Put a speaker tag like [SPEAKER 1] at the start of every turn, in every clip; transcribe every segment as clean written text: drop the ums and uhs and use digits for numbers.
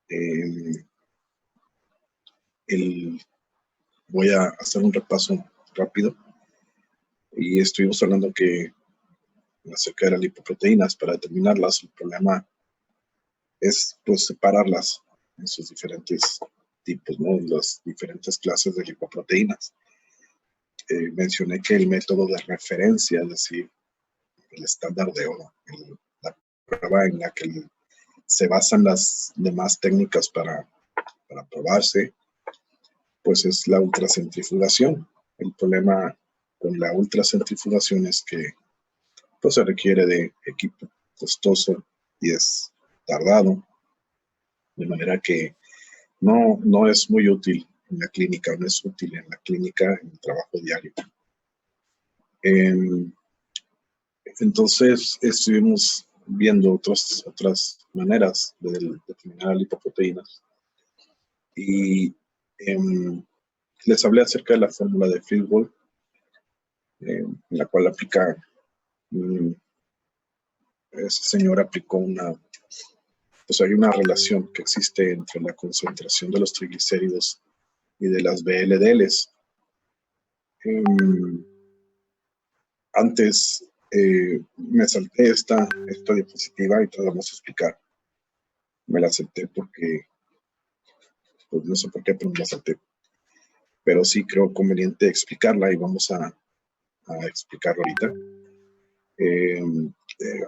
[SPEAKER 1] Eh, voy a hacer un repaso rápido. Y estuvimos hablando acerca de las lipoproteínas. Para determinarlas, el problema es pues separarlas en sus diferentes tipos, ¿no? Las diferentes clases de lipoproteínas. Mencioné que el método de referencia, es decir, el estándar de oro, la prueba en la que se basan las demás técnicas para probarse, pues es la ultracentrifugación. El problema con la ultracentrifugación es que pues se requiere de equipo costoso y es tardado, de manera que no es muy útil en la clínica, no es útil en la clínica en el trabajo diario. Entonces estuvimos viendo otras maneras de determinar lipoproteínas y les hablé acerca de la fórmula de Fieldwold, en la cual ese señor aplicó pues hay una relación que existe entre la concentración de los triglicéridos y de las VLDLs. Antes me salté esta diapositiva y te la vamos a explicar. Me la salté porque, pues no sé por qué, pero me la salté. Pero sí creo conveniente explicarla y vamos a explicarlo ahorita.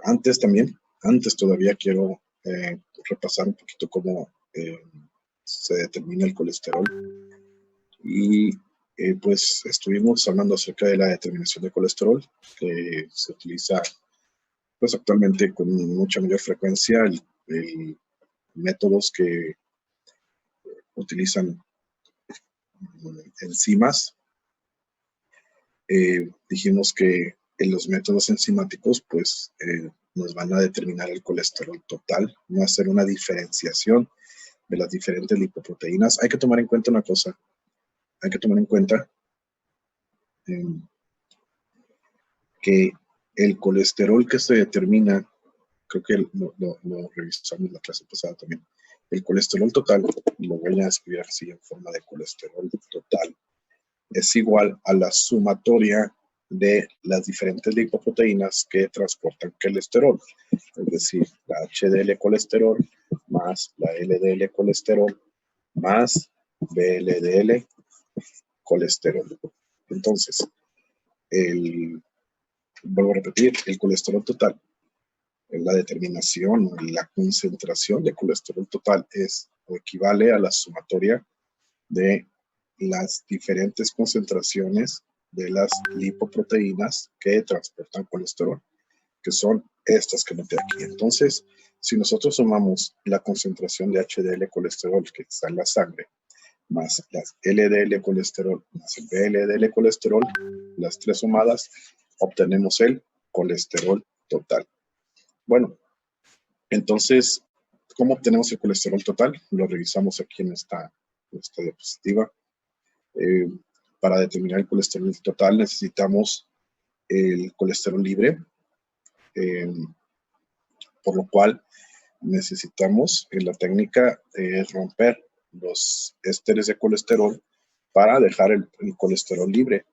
[SPEAKER 1] Antes todavía quiero repasar un poquito cómo se determina el colesterol. Y pues estuvimos hablando acerca de la determinación de colesterol, que se utiliza pues actualmente con mucha mayor frecuencia métodos que utilizan enzimas. Dijimos que en los métodos enzimáticos pues nos van a determinar el colesterol total, no hacer una diferenciación de las diferentes lipoproteínas. Hay que tomar en cuenta una cosa, hay que tomar en cuenta que el colesterol que se determina, creo que lo revisamos en la clase pasada también, el colesterol total, lo voy a escribir así en forma de colesterol total, es igual a la sumatoria de las diferentes lipoproteínas que transportan colesterol, es decir, la HDL colesterol más la LDL colesterol más VLDL colesterol. Entonces, vuelvo a repetir, el colesterol total, la determinación o la concentración de colesterol total es o equivale a la sumatoria de las diferentes concentraciones de las lipoproteínas que transportan colesterol, que son estas que noté aquí. Entonces, si nosotros sumamos la concentración de HDL colesterol que está en la sangre, más las LDL colesterol, más el VLDL colesterol, las tres sumadas, obtenemos el colesterol total. Bueno, entonces, ¿cómo obtenemos el colesterol total? Lo revisamos aquí en esta diapositiva. Para determinar el colesterol total necesitamos el colesterol libre, por lo cual necesitamos en la técnica romper los ésteres de colesterol para dejar el colesterol libre.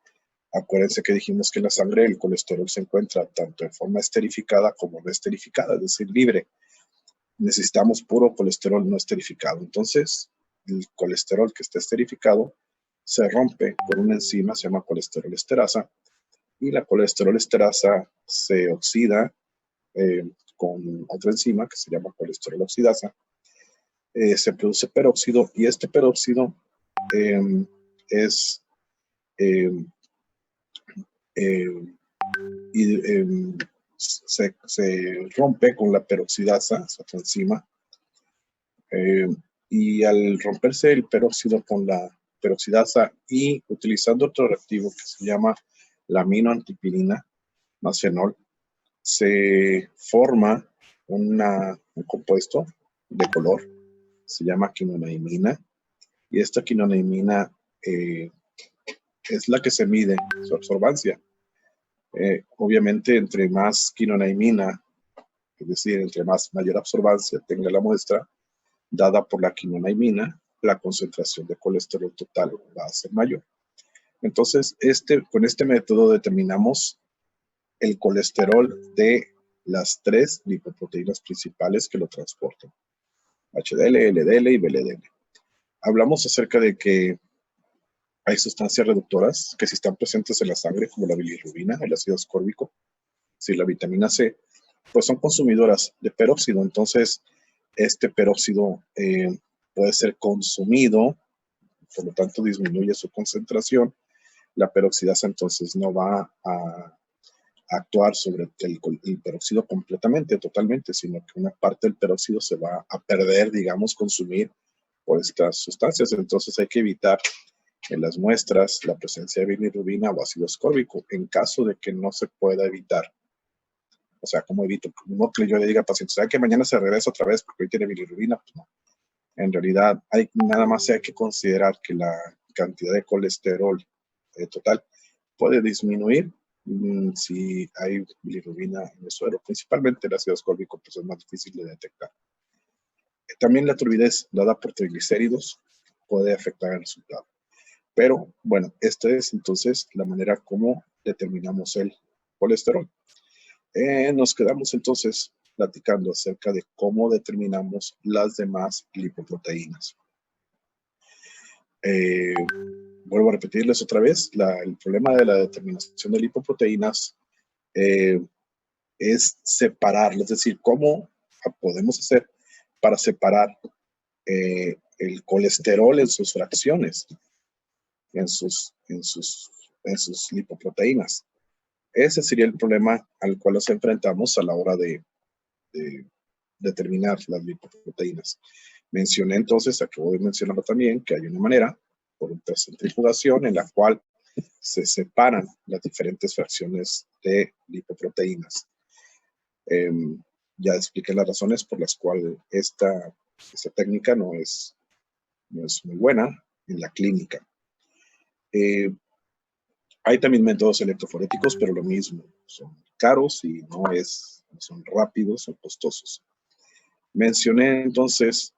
[SPEAKER 1] Acuérdense que dijimos que en la sangre el colesterol se encuentra tanto en forma esterificada como no esterificada, es decir, libre. Necesitamos puro colesterol no esterificado. Entonces, el colesterol que está esterificado se rompe por una enzima, se llama colesterol esterasa, y la colesterol esterasa se oxida con otra enzima que se llama colesterol oxidasa. Se produce peróxido y este peróxido se rompe con la peroxidasa, esa otra enzima, y al romperse el peróxido con la peroxidasa y utilizando otro reactivo que se llama la aminoantipilina más fenol, se forma un compuesto de color, se llama quinoneimina, y esta quinoneimina es la que se mide su absorbancia. Obviamente, entre más quinoneimina Es decir, entre mayor absorbancia tenga la muestra, dada por la quinonamina, la concentración de colesterol total va a ser mayor. Entonces, con este método determinamos el colesterol de las 3 lipoproteínas principales que lo transportan: HDL, LDL y VLDL. Hablamos acerca de que hay sustancias reductoras que si están presentes en la sangre, como la bilirrubina, el ácido ascórbico, si la vitamina C, pues son consumidoras de peróxido. Entonces, este peróxido puede ser consumido, por lo tanto disminuye su concentración. La peroxidasa entonces no va a actuar sobre el peróxido completamente, totalmente, sino que una parte del peróxido se va a perder, digamos, consumir por estas sustancias. Entonces hay que evitar en las muestras la presencia de bilirrubina o ácido ascórbico en caso de que no se pueda evitar. O sea, ¿cómo evito? No que yo le diga al paciente, ¿sabe que mañana se regresa otra vez porque hoy tiene bilirrubina? Pues no. En realidad, nada más hay que considerar que la cantidad de colesterol total puede disminuir si hay bilirrubina en el suero. Principalmente el ácido ascórbico, pues es más difícil de detectar. También la turbidez dada por triglicéridos puede afectar el resultado. Pero bueno, esta es entonces la manera como determinamos el colesterol. Nos quedamos entonces platicando acerca de cómo determinamos las demás lipoproteínas. Vuelvo a repetirles otra vez, el problema de la determinación de lipoproteínas es separarlas, es decir, cómo podemos hacer para separar el colesterol en sus fracciones, en sus lipoproteínas. Ese sería el problema al cual nos enfrentamos a la hora de determinar las lipoproteínas. Mencioné entonces, acabo de mencionarlo también, que hay una manera, por ultracentrifugación, en la cual se separan las diferentes fracciones de lipoproteínas. Ya expliqué las razones por las cuales esta técnica no es muy buena en la clínica. Hay también métodos electroforéticos, pero lo mismo, son caros y no son rápidos, son costosos. Mencioné entonces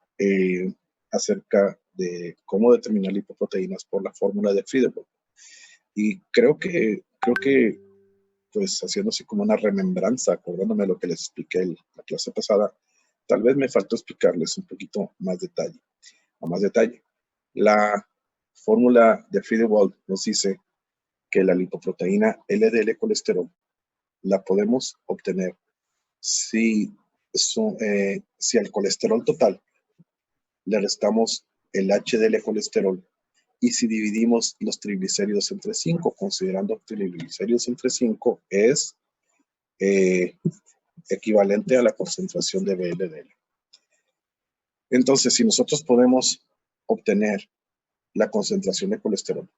[SPEAKER 1] acerca de cómo determinar lipoproteínas por la fórmula de Friedewald. Y creo que pues haciendo así como una remembranza, acordándome de lo que les expliqué en la clase pasada, tal vez me faltó explicarles un poquito más detalle. La fórmula de Friedewald nos dice que la lipoproteína LDL colesterol la podemos obtener si al colesterol total le restamos el HDL colesterol y si dividimos los triglicéridos entre 5, considerando que triglicéridos entre 5 es equivalente a la concentración de VLDL. Entonces, si nosotros podemos obtener la concentración de colesterol,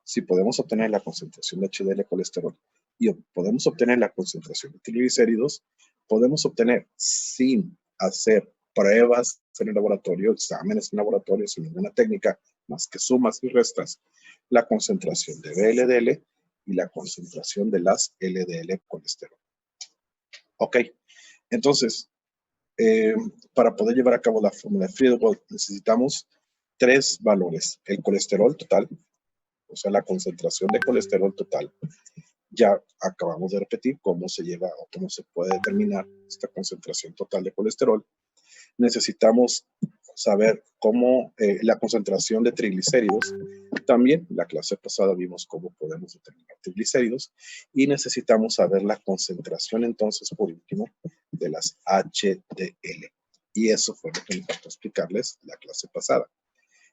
[SPEAKER 1] si podemos obtener la concentración de HDL colesterol y podemos obtener la concentración de triglicéridos, podemos obtener sin hacer pruebas en el laboratorio, exámenes en laboratorio, sin ninguna técnica más que sumas y restas, la concentración de VLDL y la concentración de las LDL colesterol. Ok, entonces, para poder llevar a cabo la fórmula de Friedewald necesitamos 3 valores: el colesterol total, o sea, la concentración de colesterol total. Ya acabamos de repetir cómo se lleva o cómo se puede determinar esta concentración total de colesterol. Necesitamos saber cómo la concentración de triglicéridos. También la clase pasada vimos cómo podemos determinar triglicéridos y necesitamos saber la concentración entonces, por último, de las HDL. Y eso fue lo que me faltó explicarles la clase pasada.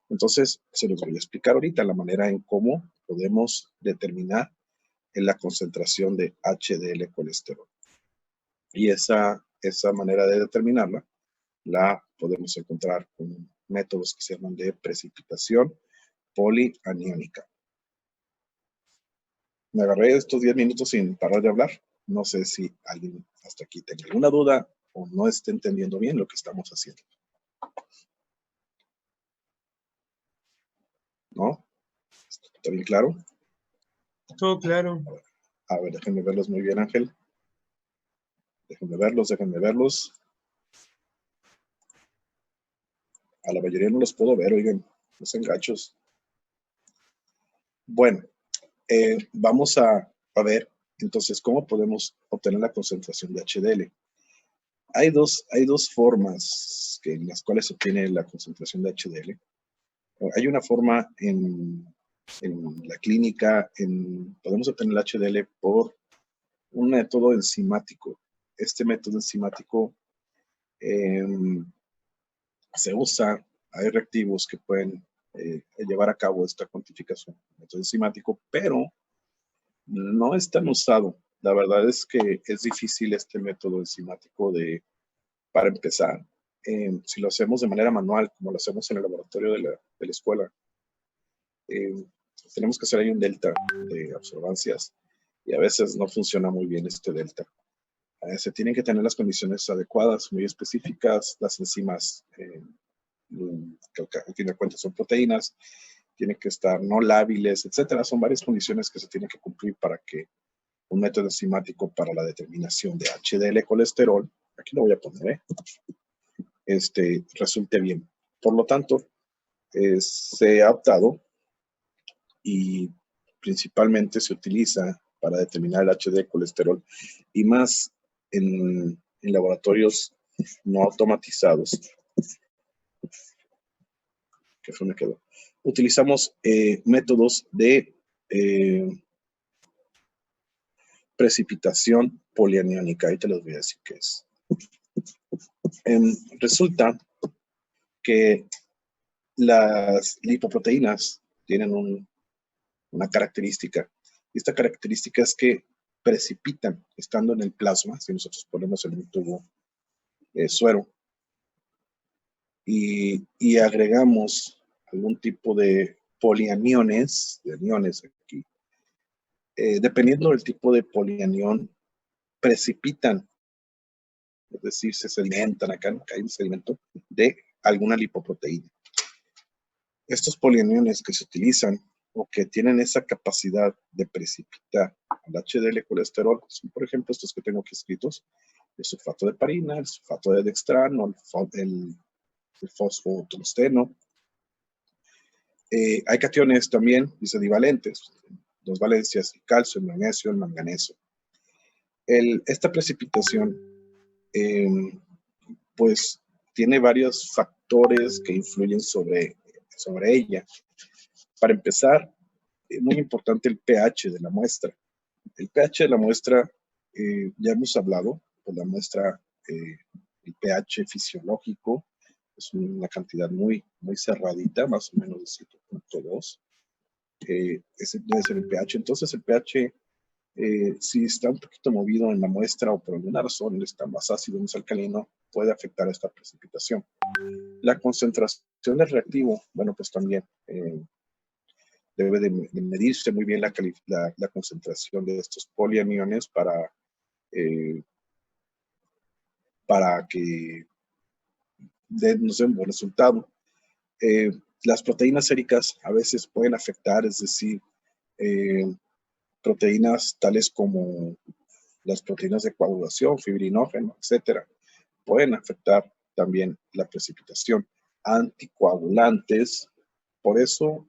[SPEAKER 1] Entonces, se los voy a explicar ahorita la manera en cómo podemos determinar la concentración de HDL colesterol. Y esa manera de determinarla la podemos encontrar con métodos que se llaman de precipitación polianiónica. Me agarré estos 10 minutos sin parar de hablar. No sé si alguien hasta aquí tenga alguna duda o no esté entendiendo bien lo que estamos haciendo. ¿No? ¿Está bien claro?
[SPEAKER 2] Todo claro.
[SPEAKER 1] A ver, déjenme verlos muy bien, Ángel. Déjenme verlos, déjenme verlos. A la mayoría no los puedo ver, oigan, no sean gachos. Bueno, vamos a ver entonces cómo podemos obtener la concentración de HDL. Hay dos formas en las cuales se obtiene la concentración de HDL. Hay una forma en la clínica, podemos obtener el HDL por un método enzimático. Este método enzimático se usa, hay reactivos que pueden llevar a cabo esta cuantificación, método enzimático, pero no es tan usado. La verdad es que es difícil este método enzimático para empezar. Si lo hacemos de manera manual, como lo hacemos en el laboratorio de la escuela, tenemos que hacer ahí un delta de absorbancias y a veces no funciona muy bien este delta. Se tienen que tener las condiciones adecuadas, muy específicas, las enzimas, que al fin de cuentas son proteínas, tienen que estar no lábiles, etcétera. Son varias condiciones que se tienen que cumplir para que un método enzimático para la determinación de HDL colesterol, aquí lo voy a poner, resulte bien. Por lo tanto, se ha optado y principalmente se utiliza para determinar el HDL colesterol y más en laboratorios no automatizados. ¿Qué fue? Me quedó. Utilizamos métodos de precipitación polianiónica. Ahí te los voy a decir qué es. Resulta que las lipoproteínas tienen una característica. Y esta característica es que precipitan estando en el plasma, si nosotros ponemos en un tubo suero y agregamos algún tipo de polianiones, de aniones aquí, dependiendo del tipo de polianión, precipitan, es decir, se sedimentan, acá hay un sedimento de alguna lipoproteína. Estos polianiones que se utilizan o que tienen esa capacidad de precipitar el HDL colesterol son, por ejemplo, estos que tengo aquí escritos: el sulfato de heparina, el sulfato de dextrano, el fosfotolesteno. Hay cationes también isodivalentes, dos valencias, el calcio, el magnesio, el manganeso. Esta precipitación, pues, tiene varios factores que influyen sobre ella. Para empezar, es muy importante el pH de la muestra. El pH de la muestra, ya hemos hablado, pues la muestra, el pH fisiológico es una cantidad muy, muy cerradita, más o menos de 7.2. Ese debe ser el pH. Entonces el pH, si está un poquito movido en la muestra o por alguna razón está más ácido, más alcalino, puede afectar a esta precipitación. La concentración del reactivo, bueno, pues también debe de medirse muy bien la concentración de estos polianiones para que nos dé un buen resultado. Las proteínas séricas a veces pueden afectar, es decir, proteínas tales como las proteínas de coagulación, fibrinógeno, etcétera, pueden afectar también la precipitación. Anticoagulantes, por eso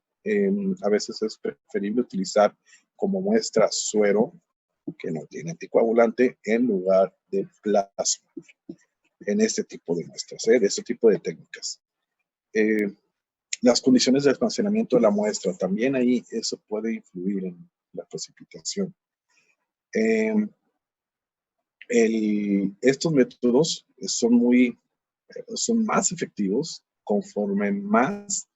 [SPEAKER 1] a veces es preferible utilizar como muestra suero, que no tiene anticoagulante, en lugar de plasma, en este tipo de muestras, de este tipo de técnicas. Las condiciones de almacenamiento de la muestra, también ahí eso puede influir en la precipitación. Estos métodos son más efectivos conforme más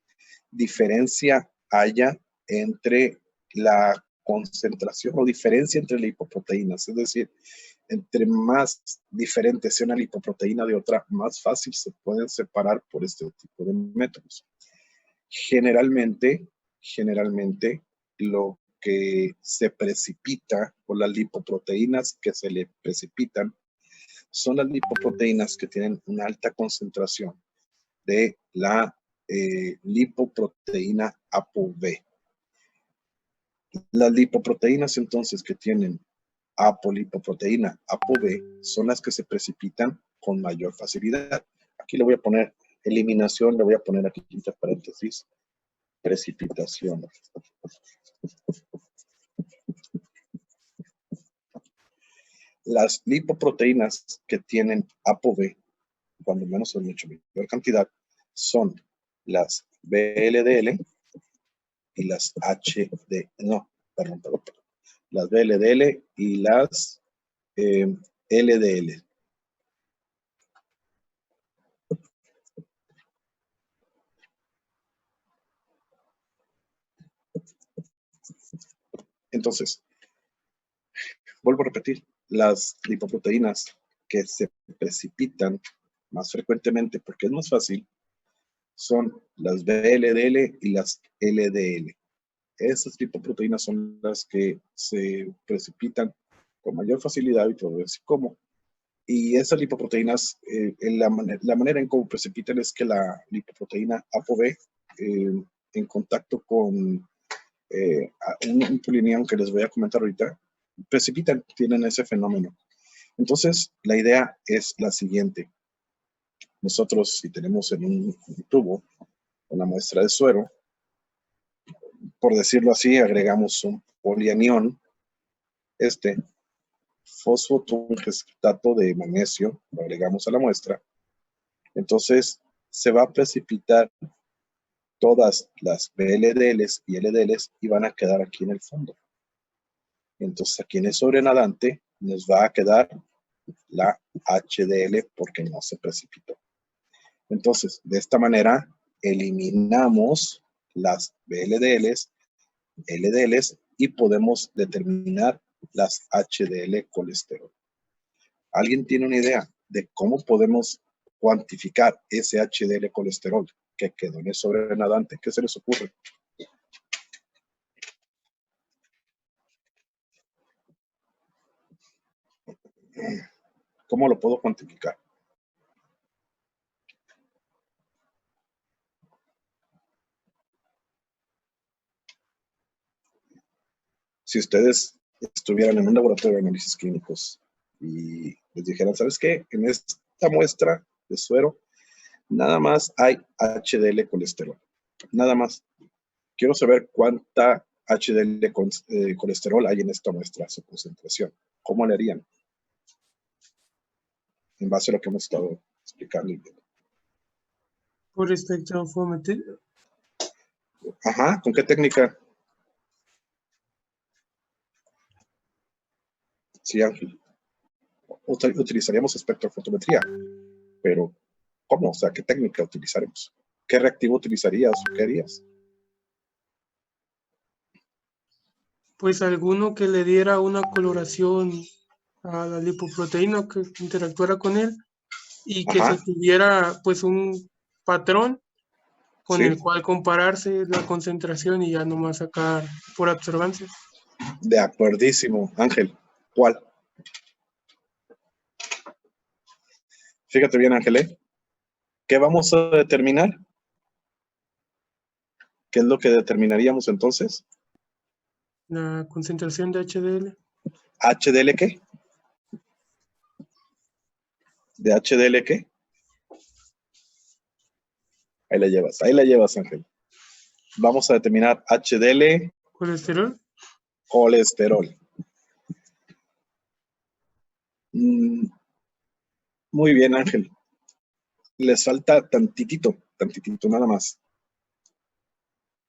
[SPEAKER 1] diferencia haya entre la concentración o diferencia entre lipoproteínas. Es decir, entre más diferente sea una lipoproteína de otra, más fácil se pueden separar por este tipo de métodos. Generalmente, lo que se precipita o las lipoproteínas que se le precipitan son las lipoproteínas que tienen una alta concentración de la lipoproteína ApoB. Las lipoproteínas entonces que tienen apolipoproteína, ApoB, son las que se precipitan con mayor facilidad. Aquí le voy a poner eliminación, le voy a poner aquí entre paréntesis, precipitación. Las lipoproteínas que tienen ApoB, cuando menos en mucho mayor cantidad, son las VLDL y las las VLDL y las LDL. Entonces, vuelvo a repetir, las lipoproteínas que se precipitan más frecuentemente, porque es más fácil, son las VLDL y las LDL. Esas lipoproteínas son las que se precipitan con mayor facilidad, y te voy a decir cómo. Y esas lipoproteínas, la manera en cómo precipitan es que la lipoproteína ApoB, en contacto con un polineón que les voy a comentar ahorita, precipitan, tienen ese fenómeno. Entonces, la idea es la siguiente. Nosotros, si tenemos en un tubo una muestra de suero, por decirlo así, agregamos un polianión, fosfotungestato de magnesio, lo agregamos a la muestra. Entonces, se va a precipitar todas las VLDLs y LDLs y van a quedar aquí en el fondo. Entonces, aquí en el sobrenadante nos va a quedar la HDL porque no se precipitó. Entonces, de esta manera, eliminamos las VLDLs, LDLs y podemos determinar las HDL colesterol. ¿Alguien tiene una idea de cómo podemos cuantificar ese HDL colesterol que quedó en el sobrenadante? ¿Qué se les ocurre? ¿Cómo lo puedo cuantificar? Si ustedes estuvieran en un laboratorio de análisis clínicos y les dijeran, ¿sabes qué? En esta muestra de suero, nada más hay HDL colesterol. Nada más. Quiero saber cuánta HDL colesterol hay en esta muestra, su concentración. ¿Cómo le harían? En base a lo que hemos estado explicando.
[SPEAKER 2] Por espectrofometría.
[SPEAKER 1] Ajá, ¿con qué técnica? Sí, Ángel. Utilizaríamos espectrofotometría, pero ¿cómo? O sea, ¿qué técnica utilizaremos? ¿Qué reactivo utilizarías o qué harías?
[SPEAKER 2] Pues alguno que le diera una coloración a la lipoproteína, que interactuara con él y que
[SPEAKER 1] Ajá,
[SPEAKER 2] se tuviera pues un patrón con el
[SPEAKER 1] sí,
[SPEAKER 2] cual compararse la concentración y ya nomás sacar por absorbancia.
[SPEAKER 1] de acuerdísimo, Ángel. ¿Cuál? Fíjate bien, Ángel, ¿eh? ¿Qué vamos a determinar? ¿Qué es lo que determinaríamos entonces?
[SPEAKER 2] La concentración de HDL.
[SPEAKER 1] ¿HDL qué? ¿De HDL qué? Ahí la llevas, Ángel. Vamos a determinar HDL
[SPEAKER 2] Colesterol.
[SPEAKER 1] colesterol. Muy bien, Ángel. Les falta tantitito nada más.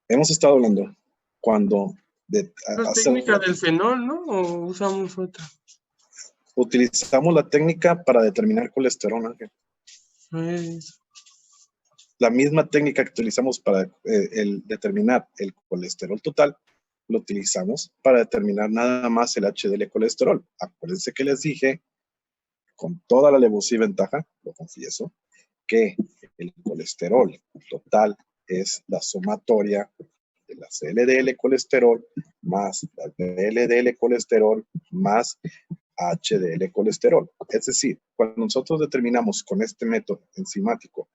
[SPEAKER 1] Hemos estado hablando cuando
[SPEAKER 2] La técnica del fenol, ¿no? ¿O usamos otra?
[SPEAKER 1] utilizamos la técnica para determinar colesterol, Ángel. La misma técnica que utilizamos para determinar el colesterol total, lo utilizamos para determinar nada más el HDL colesterol. Acuérdense que les dije, con toda la alevosía y ventaja, lo confieso, que el colesterol total es la sumatoria de las LDL colesterol más la LDL colesterol más HDL colesterol. Es decir, cuando nosotros determinamos con este método enzimático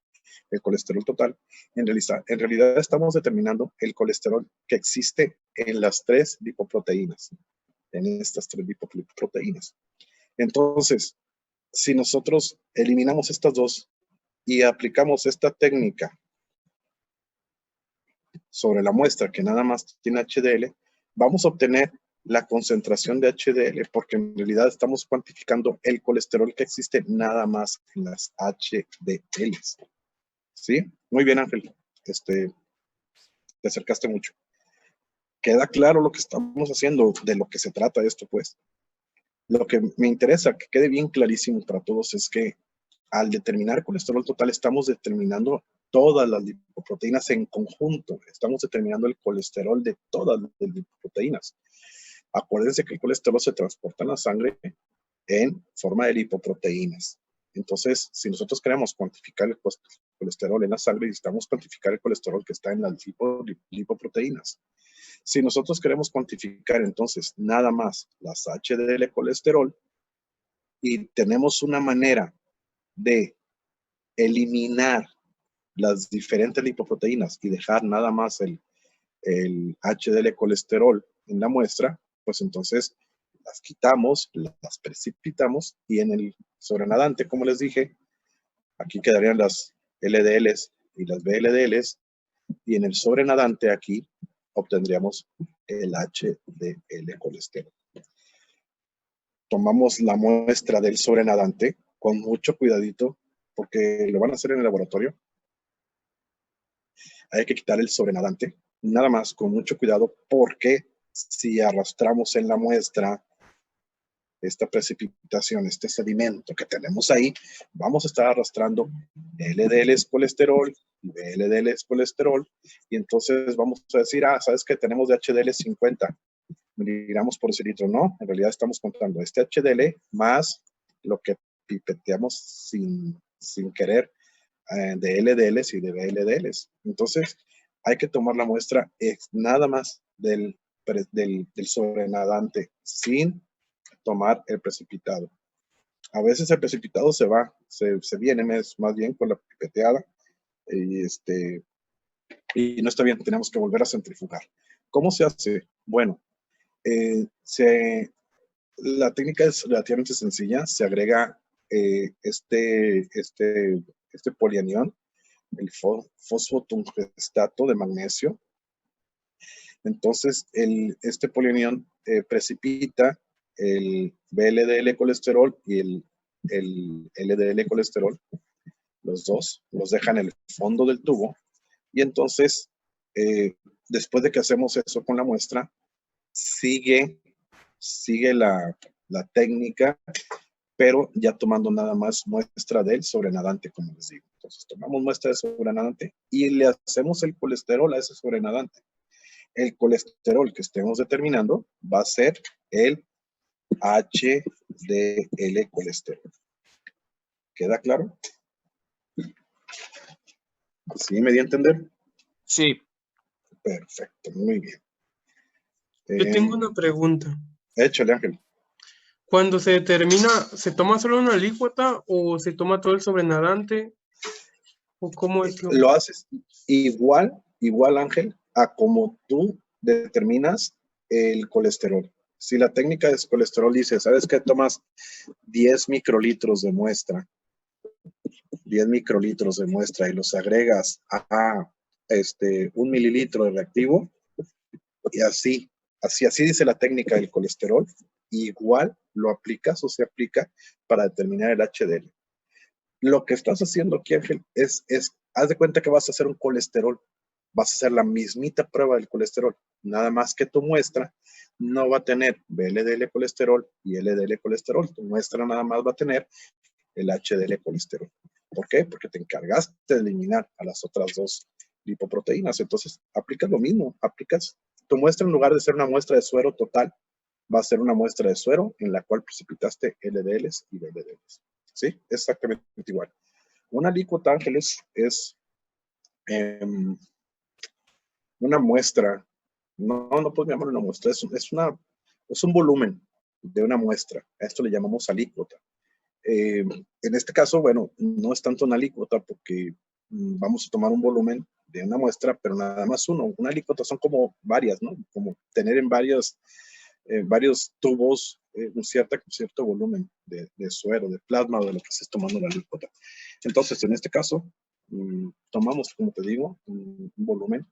[SPEAKER 1] el colesterol total, en realidad estamos determinando el colesterol que existe en las tres lipoproteínas. en estas 3 lipoproteínas. Entonces, si nosotros eliminamos estas dos y aplicamos esta técnica sobre la muestra que nada más tiene HDL, vamos a obtener la concentración de HDL, porque en realidad estamos cuantificando el colesterol que existe nada más en las HDLs. ¿Sí? Muy bien, Ángel. Te acercaste mucho. ¿Queda claro lo que estamos haciendo, de lo que se trata esto, pues? Lo que me interesa que quede bien clarísimo para todos es que al determinar el colesterol total estamos determinando todas las lipoproteínas en conjunto. Estamos determinando el colesterol de todas las lipoproteínas. Acuérdense que el colesterol se transporta en la sangre en forma de lipoproteínas. Entonces, si nosotros queremos cuantificar el colesterol en la sangre, necesitamos cuantificar el colesterol que está en las lipoproteínas. Si nosotros queremos cuantificar entonces nada más las HDL colesterol y tenemos una manera de eliminar las diferentes lipoproteínas y dejar nada más el HDL colesterol en la muestra, pues entonces las quitamos, las precipitamos y en el sobrenadante, como les dije, aquí quedarían las LDLs y las VLDLs y en el sobrenadante aquí obtendríamos el HDL colesterol. Tomamos la muestra del sobrenadante con mucho cuidadito porque lo van a hacer en el laboratorio. Hay que quitar el sobrenadante, nada más con mucho cuidado porque si arrastramos en la muestra esta precipitación, este sedimento que tenemos ahí, vamos a estar arrastrando LDLs colesterol, VLDLs colesterol, y entonces vamos a decir, ¿sabes qué? Tenemos de HDL 50 miligramos por decilitro. No, en realidad estamos contando este HDL más lo que pipeteamos sin querer de LDLs y de VLDLs. Entonces, hay que tomar la muestra nada más del sobrenadante sin tomar el precipitado. A veces el precipitado se viene más bien con la pipeteada y no está bien, tenemos que volver a centrifugar. ¿Cómo se hace? Bueno, la técnica es relativamente sencilla, se agrega este polianión, el fosfotungstato de magnesio. Entonces, este polianión precipita el VLDL colesterol y el LDL colesterol, los dos, los deja en el fondo del tubo. Y entonces, después de que hacemos eso con la muestra, sigue la técnica, pero ya tomando nada más muestra del sobrenadante, como les digo. Entonces, tomamos muestra del sobrenadante y le hacemos el colesterol a ese sobrenadante. El colesterol que estemos determinando va a ser el HDL colesterol. ¿Queda claro? ¿Sí me di a entender?
[SPEAKER 3] Sí.
[SPEAKER 1] Perfecto, muy bien.
[SPEAKER 2] Yo tengo una pregunta.
[SPEAKER 1] Échale, Ángel.
[SPEAKER 2] Cuando se determina, ¿se toma solo una alícuota o se toma todo el sobrenadante? ¿O cómo es
[SPEAKER 1] lo haces igual, Ángel, a como tú determinas el colesterol? Si la técnica de colesterol dice, ¿sabes qué? Tomas 10 microlitros de muestra, 10 microlitros de muestra y los agregas a 1 mililitro de reactivo, y así dice la técnica del colesterol, igual lo aplicas o se aplica para determinar el HDL. Lo que estás haciendo aquí, Ángel, haz de cuenta que vas a hacer un colesterol, vas a hacer la mismita prueba del colesterol, nada más que tu muestra no va a tener VLDL colesterol y LDL colesterol, tu muestra nada más va a tener el HDL colesterol. ¿Por qué? Porque te encargaste de eliminar a las otras dos lipoproteínas. Entonces, aplicas lo mismo, aplicas tu muestra en lugar de ser una muestra de suero total, va a ser una muestra de suero en la cual precipitaste LDLs y VLDLs. ¿Sí? Exactamente igual. Una alícuota, Ángeles, es una muestra, no podemos llamarlo una muestra, es un volumen de una muestra. A esto le llamamos alícuota. En este caso, bueno, no es tanto una alícuota porque vamos a tomar un volumen de una muestra, pero nada más uno. Una alícuota son como varias, ¿no? Como tener en varios varios tubos, un cierto volumen de suero, de plasma o de lo que se esté tomando la alícuota. Entonces, en este caso, tomamos, como te digo, un volumen,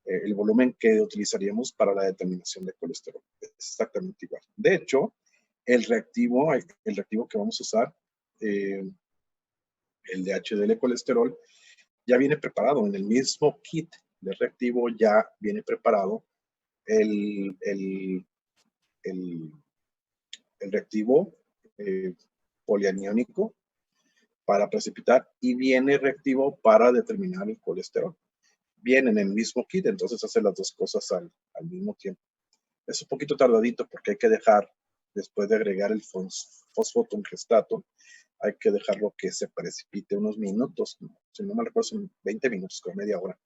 [SPEAKER 1] el volumen que utilizaríamos para la determinación de colesterol. Es exactamente igual. De hecho, el reactivo que vamos a usar, el de HDL colesterol, ya viene preparado. En el mismo kit de reactivo ya viene preparado el reactivo polianiónico para precipitar y viene reactivo para determinar el colesterol. Viene en el mismo kit, entonces hace las dos cosas al mismo tiempo. Es un poquito tardadito porque hay que dejar, después de agregar el fosfotungestato, hay que dejarlo que se precipite unos minutos, si no me recuerdo, son 20 minutos, con media hora.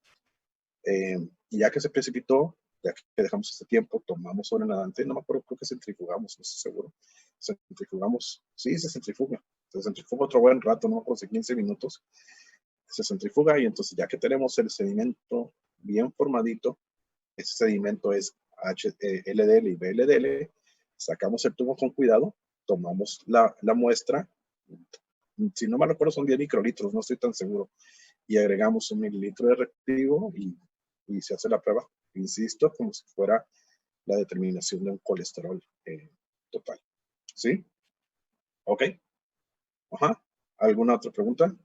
[SPEAKER 1] Y ya que se precipitó, ya que dejamos este tiempo, tomamos sobre nadante, no me acuerdo, creo que centrifugamos, no estoy seguro. Centrifugamos, sí, se centrifuga. Se centrifuga otro buen rato, no me acuerdo, 15 minutos. Se centrifuga y entonces ya que tenemos el sedimento bien formadito, ese sedimento es LDL y VLDL, sacamos el tubo con cuidado, tomamos la muestra, si no me recuerdo son 10 microlitros, no estoy tan seguro, y agregamos 1 mililitro de reactivo y se hace la prueba, insisto, como si fuera la determinación de un colesterol total. ¿Sí? ¿Ok? Ajá. ¿Alguna otra pregunta?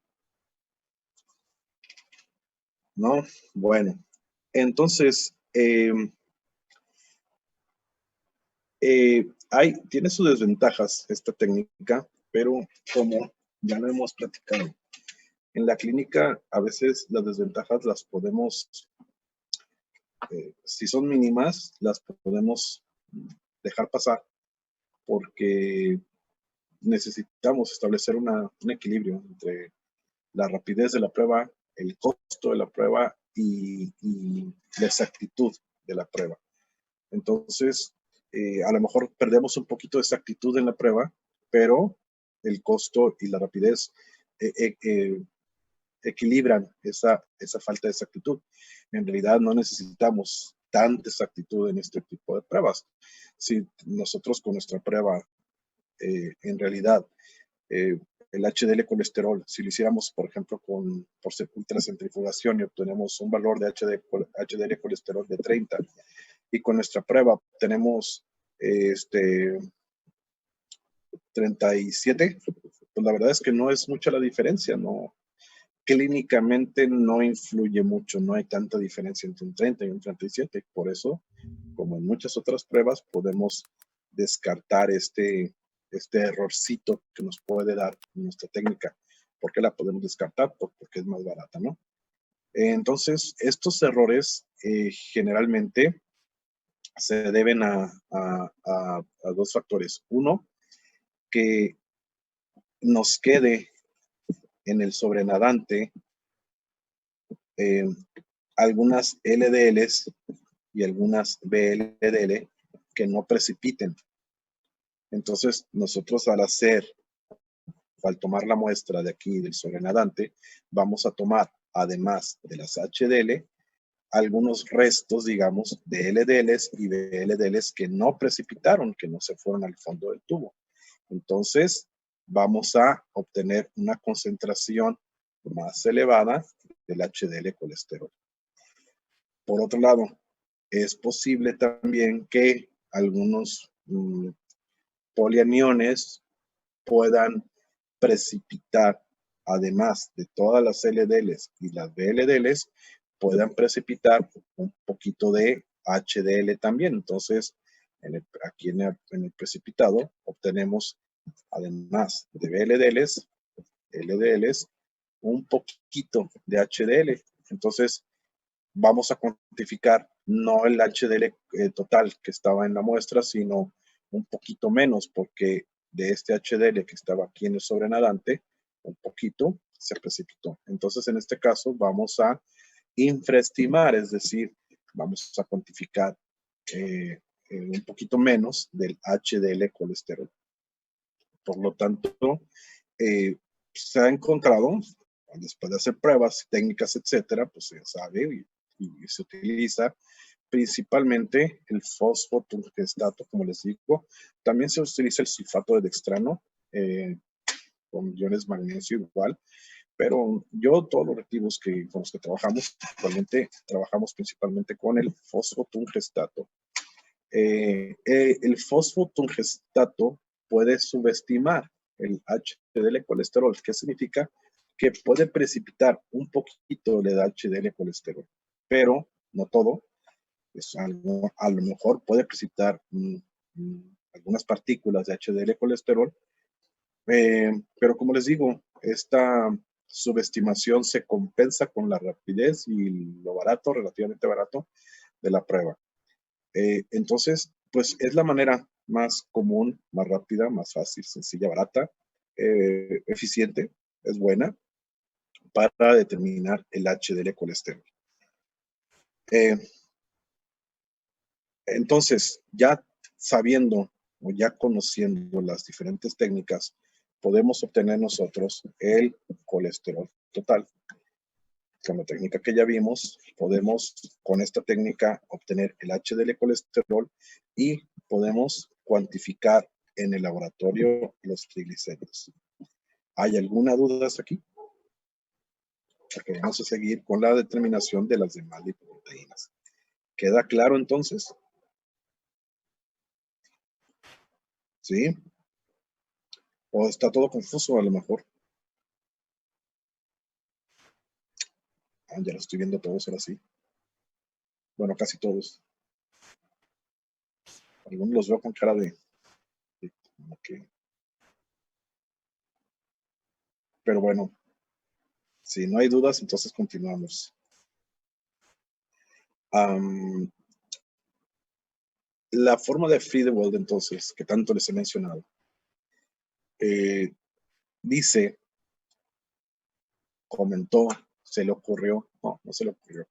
[SPEAKER 1] No. Bueno. Entonces, tiene sus desventajas esta técnica, pero como ya lo hemos platicado, en la clínica a veces las desventajas las podemos, si son mínimas, las podemos dejar pasar porque necesitamos establecer un equilibrio entre la rapidez de la prueba, el costo de la prueba y la exactitud de la prueba. Entonces, a lo mejor perdemos un poquito de exactitud en la prueba, pero el costo y la rapidez equilibran esa falta de exactitud. En realidad no necesitamos tanta exactitud en este tipo de pruebas. Si nosotros con nuestra prueba, en realidad, el HDL colesterol, si lo hiciéramos, por ejemplo, por ultracentrifugación y obtenemos un valor de HDL colesterol de 30, y con nuestra prueba tenemos 37, pues la verdad es que no es mucha la diferencia, no, clínicamente no influye mucho, no hay tanta diferencia entre un 30 y un 37, por eso, como en muchas otras pruebas, podemos descartar este errorcito que nos puede dar nuestra técnica. ¿Por qué la podemos descartar? Porque es más barata, ¿no? Entonces, estos errores generalmente se deben a dos factores. Uno, que nos quede en el sobrenadante algunas LDLs y algunas VLDL que no precipiten. Entonces, nosotros al tomar la muestra de aquí del sobrenadante, vamos a tomar, además de las HDL, algunos restos, digamos, de LDLs y VLDLs que no precipitaron, que no se fueron al fondo del tubo. Entonces, vamos a obtener una concentración más elevada del HDL colesterol. Por otro lado, es posible también que algunos polianiones puedan precipitar, además de todas las LDLs y las VLDLs, puedan precipitar un poquito de HDL también. Entonces, aquí en el precipitado obtenemos, además de VLDLs, LDLs, un poquito de HDL. Entonces, vamos a cuantificar no el HDL total que estaba en la muestra, sino un poquito menos, porque de este HDL que estaba aquí en el sobrenadante, un poquito se precipitó. Entonces, en este caso, vamos a infraestimar, es decir, vamos a cuantificar un poquito menos del HDL colesterol. Por lo tanto, se ha encontrado, después de hacer pruebas técnicas, etcétera, pues se sabe y se utiliza, principalmente el fosfotungestato, como les digo. También se utiliza el sulfato de dextrano, con iones magnesio igual. Pero yo todos los reactivos con los que trabajamos, actualmente trabajamos principalmente con el fosfotungestato. El fosfotungestato puede subestimar el HDL colesterol, que significa que puede precipitar un poquito de HDL colesterol, pero no todo. A lo mejor puede precipitar algunas partículas de HDL colesterol, pero como les digo, esta subestimación se compensa con la rapidez y lo barato, relativamente barato, de la prueba. Entonces, pues es la manera más común, más rápida, más fácil, sencilla, barata, eficiente, es buena para determinar el HDL colesterol. Entonces, ya sabiendo o ya conociendo las diferentes técnicas, podemos obtener nosotros el colesterol total. Con la técnica que ya vimos, podemos con esta técnica obtener el HDL colesterol y podemos cuantificar en el laboratorio los triglicéridos. ¿Hay alguna duda hasta aquí? Porque vamos a seguir con la determinación de las demás lipoproteínas. ¿Queda claro entonces? ¿Sí? ¿O está todo confuso a lo mejor? Ya lo estoy viendo todos ahora sí. Bueno, casi todos. Algunos los veo con cara de como que... Pero bueno, si no hay dudas, entonces continuamos. La forma de Friedewald, entonces, que tanto les he mencionado, dice, comentó, se le ocurrió, no se le ocurrió.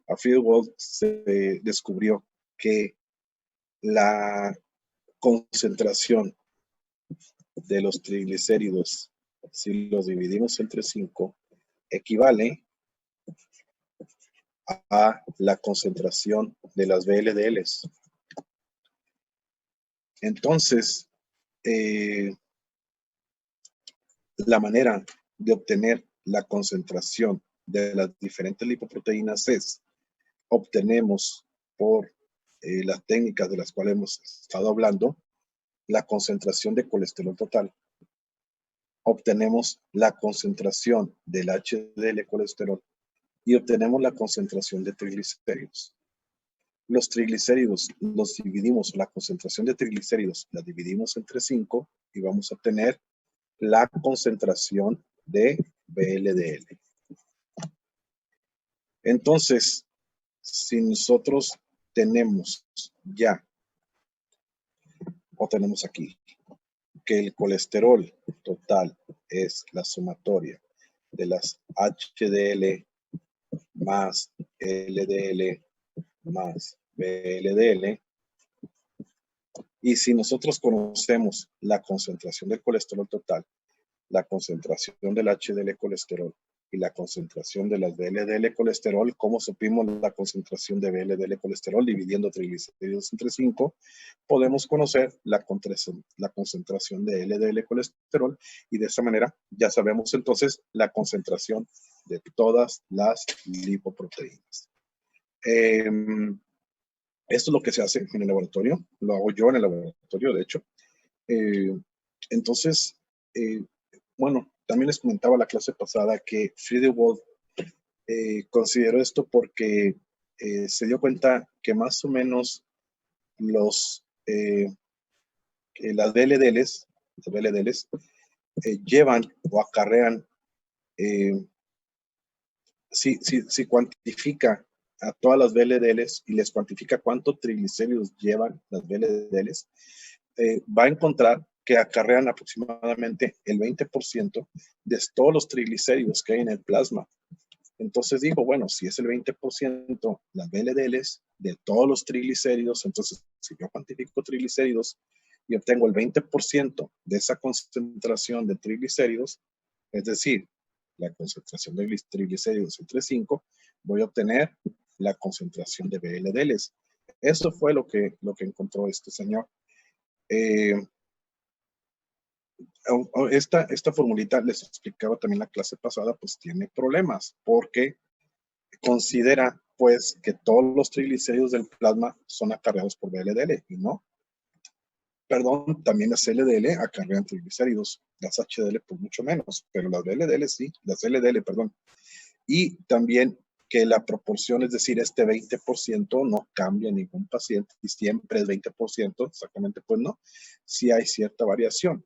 [SPEAKER 1] A Friedewald se descubrió que la concentración de los triglicéridos, si los dividimos entre 5, equivale a la concentración de las VLDLs. Entonces, la manera de obtener la concentración de las diferentes lipoproteínas es, obtenemos por las técnicas de las cuales hemos estado hablando, la concentración de colesterol total. Obtenemos la concentración del HDL colesterol y obtenemos la concentración de triglicéridos. Los triglicéridos los dividimos, la concentración de triglicéridos la dividimos entre 5 y vamos a obtener la concentración de VLDL. Entonces, si nosotros tenemos ya, o tenemos aquí, que el colesterol total es la sumatoria de las HDL más LDL más VLDL, y si nosotros conocemos la concentración del colesterol total, la concentración del HDL colesterol y la concentración de las VLDL colesterol, ¿cómo supimos la concentración de VLDL colesterol dividiendo triglicéridos entre 5? Podemos conocer la concentración de LDL colesterol y de esa manera ya sabemos entonces la concentración de todas las lipoproteínas. Esto es lo que se hace en el laboratorio, lo hago yo en el laboratorio, de hecho. Entonces, bueno, también les comentaba la clase pasada que Friedewald consideró esto porque se dio cuenta que más o menos las VLDLs llevan o acarrean, si cuantifica a todas las VLDLs y les cuantifica cuántos triglicéridos llevan las VLDLs, va a encontrar que acarrean aproximadamente el 20% de todos los triglicéridos que hay en el plasma. Entonces digo, bueno, si es el 20% las VLDLs de todos los triglicéridos, entonces si yo cuantifico triglicéridos y obtengo el 20% de esa concentración de triglicéridos, es decir, la concentración de triglicéridos entre 5, voy a obtener la concentración de VLDLs. Eso fue lo que encontró este señor. Esta formulita, les explicaba también la clase pasada, pues tiene problemas, porque considera pues que todos los triglicéridos del plasma son acarreados por VLDL, y no. Perdón, también las LDL acarrean triglicéridos, las HDL pues mucho menos, pero las VLDL sí, las LDL, perdón. Y también que la proporción, es decir, este 20% no cambia en ningún paciente, y siempre es 20%, exactamente pues no, sí hay cierta variación,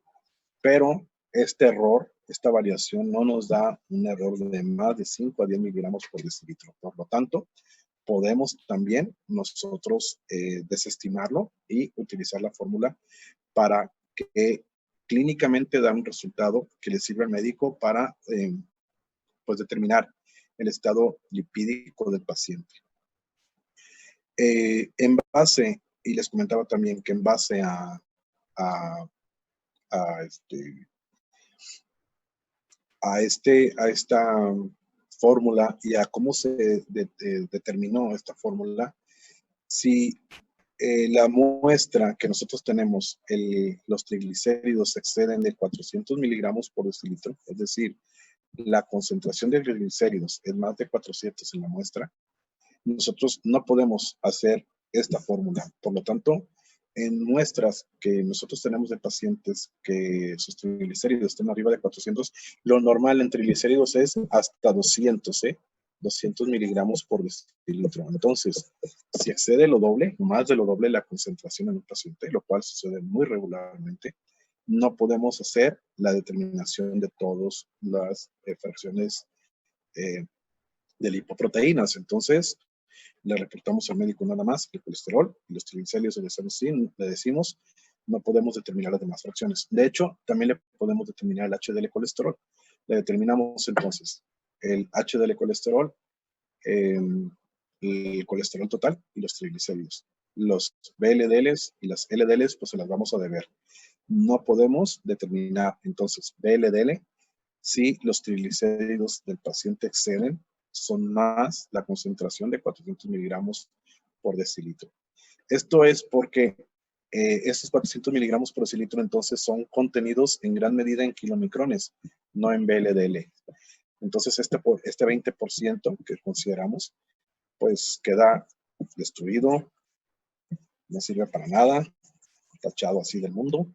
[SPEAKER 1] pero este error, esta variación no nos da un error de más de 5 a 10 miligramos por decilitro. Por lo tanto, podemos también nosotros desestimarlo y utilizar la fórmula para que clínicamente da un resultado que le sirve al médico para pues determinar el estado lipídico del paciente. En base, y les comentaba también que en base a esta fórmula y a cómo se determinó esta fórmula, si la muestra que nosotros tenemos, los triglicéridos exceden de 400 miligramos por decilitro, es decir, la concentración de triglicéridos es más de 400 en la muestra, nosotros no podemos hacer esta fórmula. Por lo tanto, en muestras que nosotros tenemos de pacientes que sus triglicéridos están arriba de 400, lo normal en triglicéridos es hasta 200, 200 miligramos por decilitro. Entonces, si excede lo doble, más de lo doble la concentración en un paciente, lo cual sucede muy regularmente, no podemos hacer la determinación de todas las fracciones de lipoproteínas. Entonces, le reportamos al médico nada más el colesterol y los triglicéridos le decimos, no podemos determinar las demás fracciones. De hecho, también le podemos determinar el HDL colesterol. Le determinamos entonces el HDL colesterol, el colesterol total y los triglicéridos. Los VLDLs y las LDLs, pues se las vamos a deber. No podemos determinar entonces VLDL si los triglicéridos del paciente exceden, son más la concentración de 400 miligramos por decilitro. Esto es porque estos 400 miligramos por decilitro entonces son contenidos en gran medida en kilomicrones, no en VLDL. Entonces este 20% que consideramos, pues queda destruido, no sirve para nada, tachado así del mundo.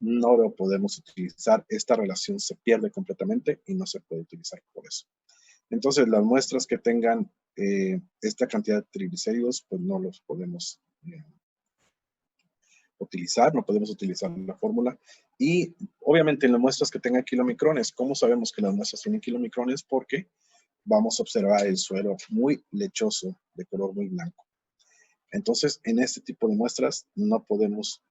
[SPEAKER 1] No lo podemos utilizar, esta relación se pierde completamente y no se puede utilizar por eso. Entonces, las muestras que tengan esta cantidad de triglicéridos, pues no los podemos utilizar, no podemos utilizar la fórmula. Y obviamente en las muestras que tengan kilomicrones, ¿cómo sabemos que las muestras tienen kilomicrones? Porque vamos a observar el suero muy lechoso, de color muy blanco. Entonces, en este tipo de muestras no podemos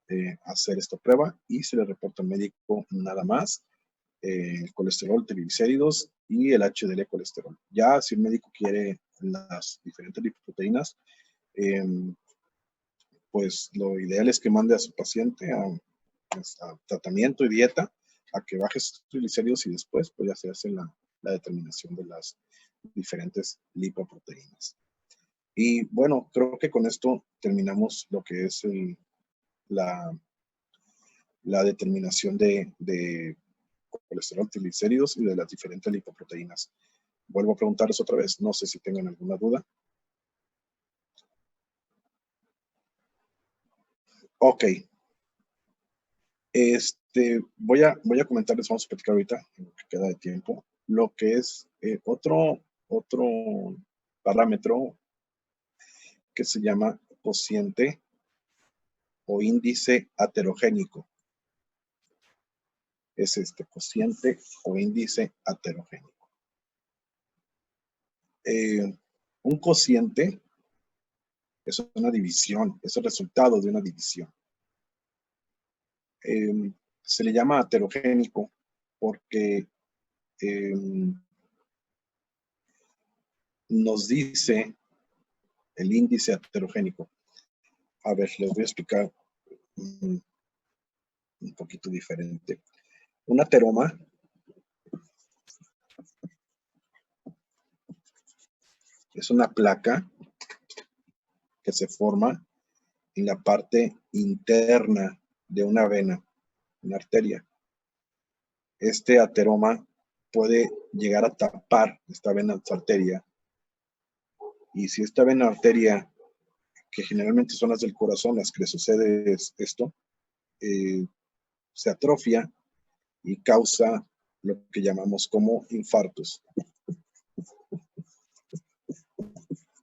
[SPEAKER 1] hacer esta prueba y se le reporta al médico nada más el colesterol, triglicéridos y el HDL colesterol. Ya si el médico quiere las diferentes lipoproteínas, pues lo ideal es que mande a su paciente a tratamiento y dieta, a que baje sus triglicéridos y después pues ya se hace la determinación de las diferentes lipoproteínas. Y bueno, creo que con esto terminamos lo que es la determinación de colesterol, triglicéridos y de las diferentes lipoproteínas. Vuelvo a preguntarles otra vez, no sé si tengan alguna duda. Ok. Voy a comentarles, vamos a platicar ahorita, en lo que queda de tiempo, lo que es otro parámetro que se llama cociente o índice heterogénico. Es este cociente o índice heterogénico. Un cociente es una división, es el resultado de una división. Se le llama heterogénico porque nos dice el índice heterogénico. A ver, les voy a explicar un poquito diferente. Un ateroma es una placa que se forma en la parte interna de una vena, una arteria. Este ateroma puede llegar a tapar esta vena arteria. Y si esta vena arteria, que generalmente son las del corazón, las que le sucede esto, se atrofia y causa lo que llamamos como infartos.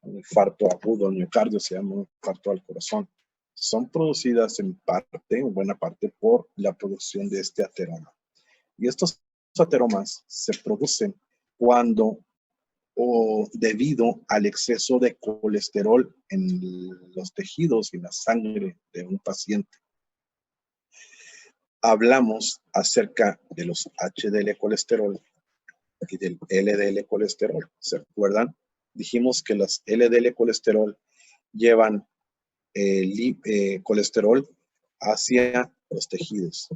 [SPEAKER 1] Un infarto agudo al miocardio se llama un infarto al corazón. Son producidas en parte, en buena parte, por la producción de este ateroma. Y estos ateromas se producen cuando o debido al exceso de colesterol en los tejidos y la sangre de un paciente. Hablamos acerca de los HDL colesterol y del LDL colesterol. ¿Se acuerdan? Dijimos que las LDL colesterol llevan colesterol hacia los tejidos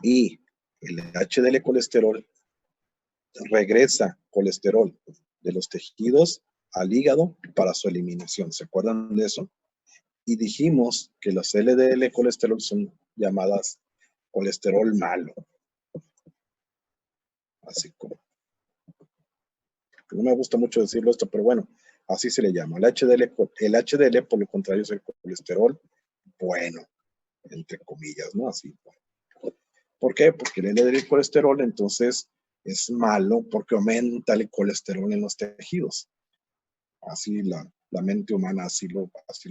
[SPEAKER 1] y el HDL colesterol regresa colesterol de los tejidos al hígado para su eliminación. ¿Se acuerdan de eso? Y dijimos que los LDL colesterol son llamadas colesterol malo. Así como. No me gusta mucho decirlo esto, pero bueno, así se le llama. El HDL, por lo contrario, es el colesterol bueno, entre comillas, ¿no? Así. ¿Por qué? Porque el LDL colesterol entonces es malo porque aumenta el colesterol en los tejidos. Así la mente humana así lo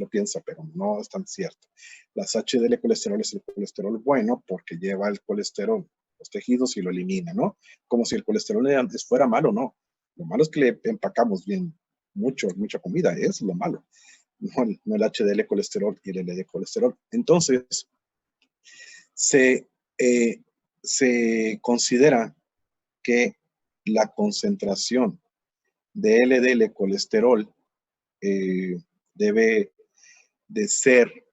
[SPEAKER 1] piensa, pero no es tan cierto. Las HDL colesterol es el colesterol bueno porque lleva el colesterol los tejidos y lo elimina, ¿no? Como si el colesterol de antes fuera malo, ¿no? Lo malo es que le empacamos bien mucha comida, es lo malo. No el HDL colesterol y el LDL colesterol. Entonces, se considera que la concentración de LDL colesterol debe de ser,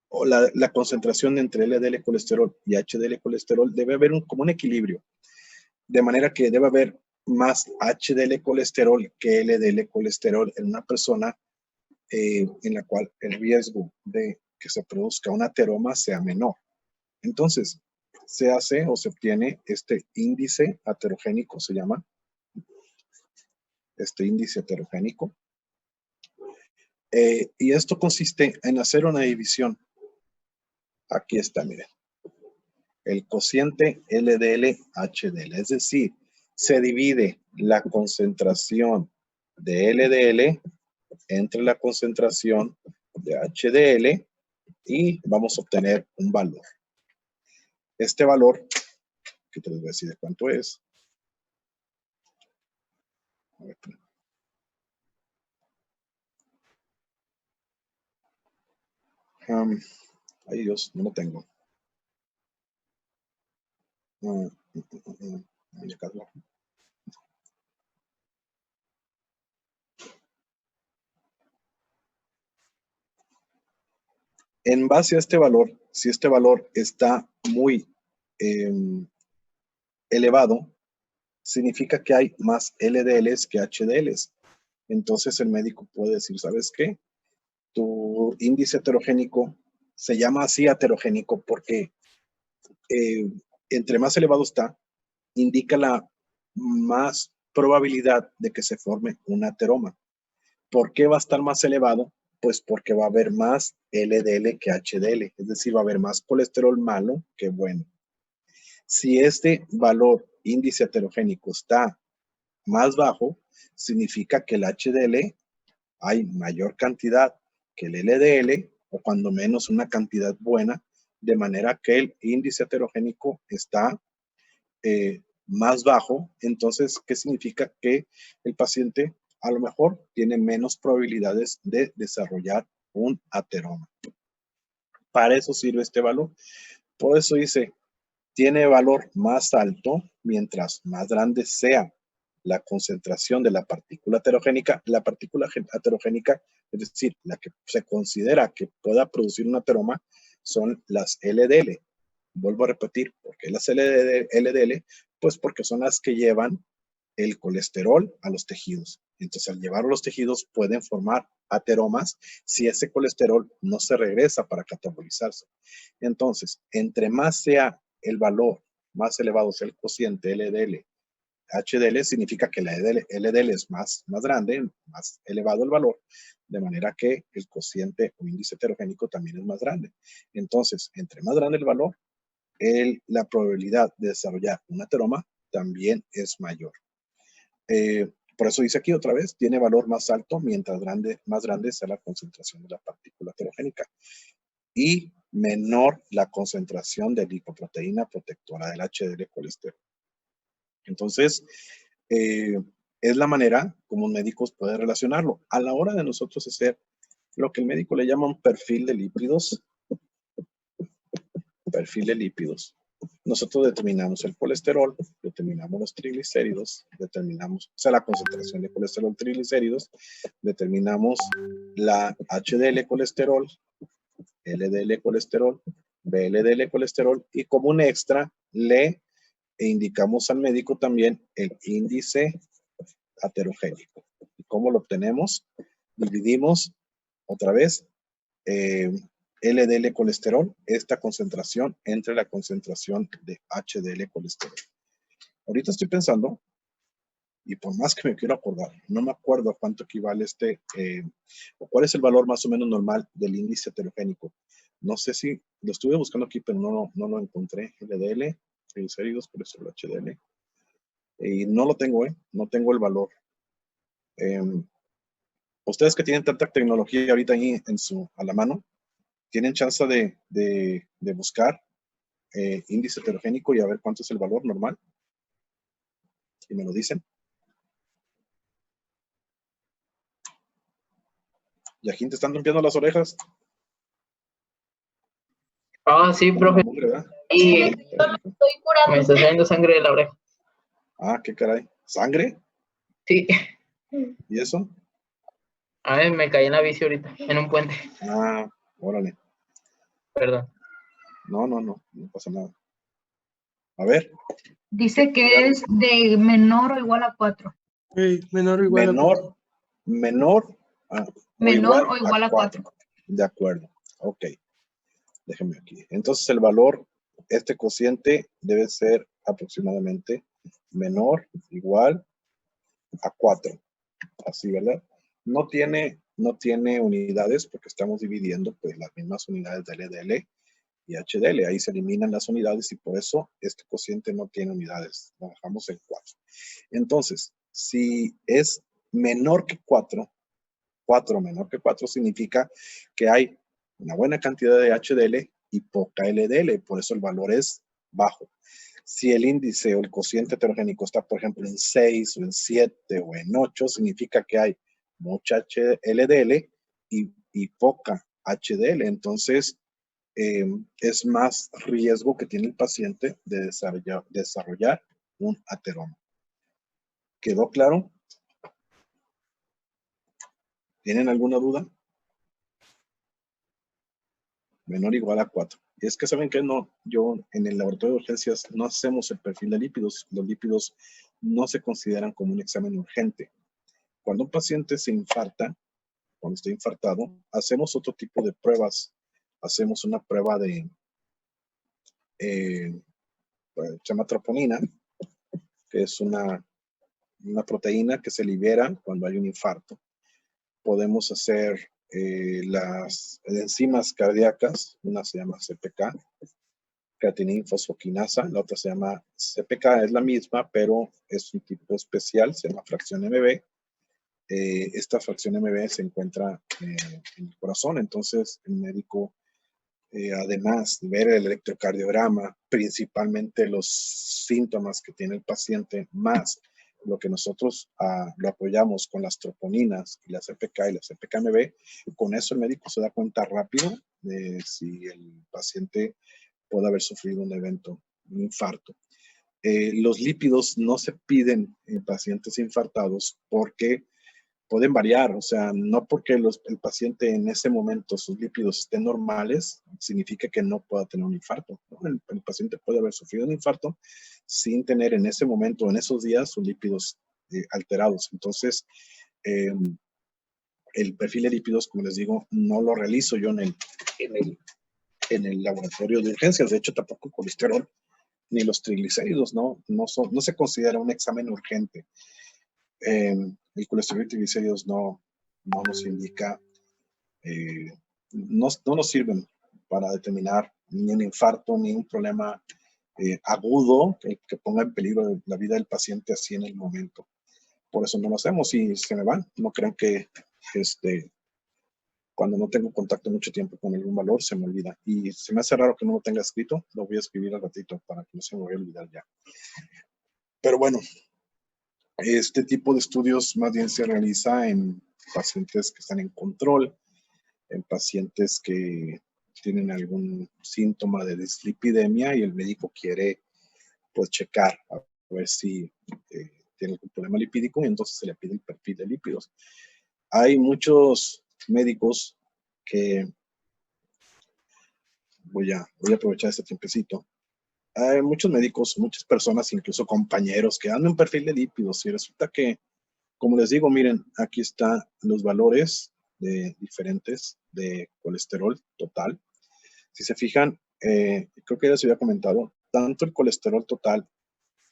[SPEAKER 1] o la concentración entre LDL colesterol y HDL colesterol debe haber como un equilibrio, de manera que debe haber más HDL colesterol que LDL colesterol en una persona en la cual el riesgo de que se produzca un ateroma sea menor. Entonces, se hace o se obtiene este índice heterogénico, se llama, este índice heterogénico. Y esto consiste en hacer una división. Aquí está, miren. El cociente LDL-HDL, es decir, se divide la concentración de LDL entre la concentración de HDL y vamos a obtener un valor. Este valor, que te les voy a decir de cuánto es. A ver, ay Dios, no lo tengo. En base a este valor, si este valor está muy elevado, significa que hay más LDLs que HDLs. Entonces el médico puede decir, ¿sabes qué? Tu índice heterogénico se llama así heterogénico porque entre más elevado está, indica la más probabilidad de que se forme un ateroma. ¿Por qué va a estar más elevado? Pues porque va a haber más LDL que HDL, es decir, va a haber más colesterol malo que bueno. Si este valor índice heterogénico está más bajo, significa que el HDL hay mayor cantidad que el LDL, o cuando menos una cantidad buena, de manera que el índice heterogénico está más bajo. Entonces, ¿qué significa? Que el paciente a lo mejor tiene menos probabilidades de desarrollar un ateroma. Para eso sirve este valor. Por eso dice, tiene valor más alto mientras más grande sea la concentración de la partícula heterogénica. La partícula heterogénica, es decir, la que se considera que pueda producir un ateroma, son las LDL. Vuelvo a repetir, ¿por qué las LDL? Pues porque son las que llevan el colesterol a los tejidos. Entonces, al llevarlo a los tejidos, pueden formar ateromas si ese colesterol no se regresa para catabolizarse. Entonces, entre más sea el valor, más elevado sea el cociente LDL, HDL, significa que la LDL es más grande, más elevado el valor, de manera que el cociente o índice heterogénico también es más grande. Entonces, entre más grande el valor, la probabilidad de desarrollar un ateroma también es mayor. Por eso dice aquí otra vez, tiene valor más alto mientras más grande sea la concentración de la partícula heterogénica y menor la concentración de lipoproteína protectora del HDL colesterol. Entonces, es la manera como un médico puede relacionarlo. A la hora de nosotros hacer lo que el médico le llama un perfil de lípidos, nosotros determinamos el colesterol, determinamos los triglicéridos, determinamos, la concentración de colesterol, triglicéridos, determinamos la HDL colesterol, LDL colesterol, VLDL colesterol, y como un extra le indicamos al médico también el índice heterogénico. ¿Y cómo lo obtenemos? Dividimos otra vez LDL colesterol, esta concentración, entre la concentración de HDL colesterol. Ahorita estoy pensando, y por más que me quiero acordar, no me acuerdo a cuánto equivale o cuál es el valor más o menos normal del índice heterogénico. No sé si lo estuve buscando aquí, pero no lo encontré. LDL, triglicéridos, colesterol, HDL. Y no lo tengo, no tengo el valor. Ustedes que tienen tanta tecnología ahorita ahí a la mano, tienen chance de buscar índice heterogénico y a ver cuánto es el valor normal. Y me lo dicen. Yajín, ¿te están rompiendo las orejas?
[SPEAKER 3] Ah, sí, profe. Y me está saliendo sangre de la oreja.
[SPEAKER 1] Ah, qué caray. ¿Sangre?
[SPEAKER 3] Sí.
[SPEAKER 1] ¿Y eso?
[SPEAKER 3] A ver, me caí en la bici ahorita, en un puente.
[SPEAKER 1] Ah, órale.
[SPEAKER 3] Perdón.
[SPEAKER 1] No pasa nada. A ver.
[SPEAKER 4] Dice que es de menor o igual a 4.
[SPEAKER 2] Sí, menor o igual a 4.
[SPEAKER 4] Menor o igual a 4.
[SPEAKER 1] De acuerdo. Ok. Déjenme aquí. Entonces el valor, este cociente debe ser aproximadamente menor, igual a 4. Así, ¿verdad? No tiene unidades porque estamos dividiendo pues las mismas unidades de LDL y HDL. Ahí se eliminan las unidades y por eso este cociente no tiene unidades. Lo dejamos en 4. Entonces, si es menor que 4, 4 menor que 4 significa que hay una buena cantidad de HDL y poca LDL. Por eso el valor es bajo. Si el índice o el cociente heterogénico está, por ejemplo, en 6 o en 7 o en 8, significa que hay mucha LDL y poca HDL. Entonces, es más riesgo que tiene el paciente de desarrollar un ateroma. ¿Quedó claro? ¿Tienen alguna duda? Menor o igual a 4. Y es que saben que yo en el laboratorio de urgencias no hacemos el perfil de lípidos. Los lípidos no se consideran como un examen urgente. Cuando un paciente se infarta, cuando está infartado, hacemos otro tipo de pruebas. Hacemos una prueba de se llama troponina, que es una proteína que se libera cuando hay un infarto. Podemos hacer las enzimas cardíacas, una se llama CPK, creatinina fosfoquinasa, la otra se llama CPK, es la misma, pero es un tipo especial, se llama fracción MB. Esta fracción MB se encuentra en el corazón, entonces el médico, además de ver el electrocardiograma, principalmente los síntomas que tiene el paciente, más lo que nosotros lo apoyamos con las troponinas y la CPK y la CPK-MB, con eso el médico se da cuenta rápido de si el paciente puede haber sufrido un evento, un infarto. Los lípidos no se piden en pacientes infartados porque pueden variar, o sea, no porque el paciente en ese momento sus lípidos estén normales, significa que no pueda tener un infarto, ¿no? El paciente puede haber sufrido un infarto sin tener en ese momento, en esos días, sus lípidos alterados. Entonces, El perfil de lípidos, como les digo, no lo realizo yo en el laboratorio de urgencias. De hecho, tampoco el colesterol ni los triglicéridos, no se considera un examen urgente. El colesterol y triglicéridos no nos indica, no nos sirven para determinar ni un infarto, ni un problema agudo que ponga en peligro la vida del paciente así en el momento. Por eso no lo hacemos y se me van. No crean que cuando no tengo contacto mucho tiempo con algún valor, se me olvida. Y se me hace raro que no lo tenga escrito. Lo voy a escribir al ratito para que no se me vaya a olvidar ya. Pero bueno, este tipo de estudios más bien se realiza en pacientes que están en control, en pacientes que tienen algún síntoma de dislipidemia y el médico quiere pues checar a ver si tiene algún problema lipídico y entonces se le pide el perfil de lípidos. Hay muchos médicos que voy a aprovechar este tiempecito. Hay muchos médicos, muchas personas, incluso compañeros que dan un perfil de lípidos y resulta que, como les digo, miren, aquí están los valores diferentes de colesterol total. Si se fijan, creo que ya se había comentado, tanto el colesterol total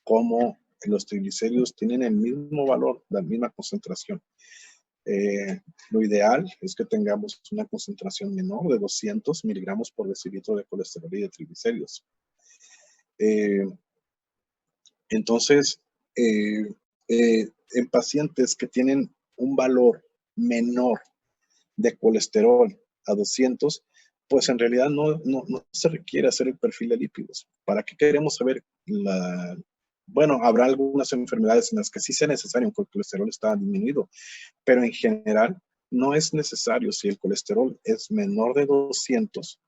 [SPEAKER 1] como los triglicéridos tienen el mismo valor, la misma concentración. Lo ideal es que tengamos una concentración menor de 200 miligramos por decilitro de colesterol y de triglicéridos. Entonces, en pacientes que tienen un valor menor de colesterol a 200, pues en realidad no se requiere hacer el perfil de lípidos. ¿Para qué queremos saber bueno, habrá algunas enfermedades en las que sí sea necesario que el colesterol está disminuido, pero en general no es necesario. Si el colesterol es menor de 200,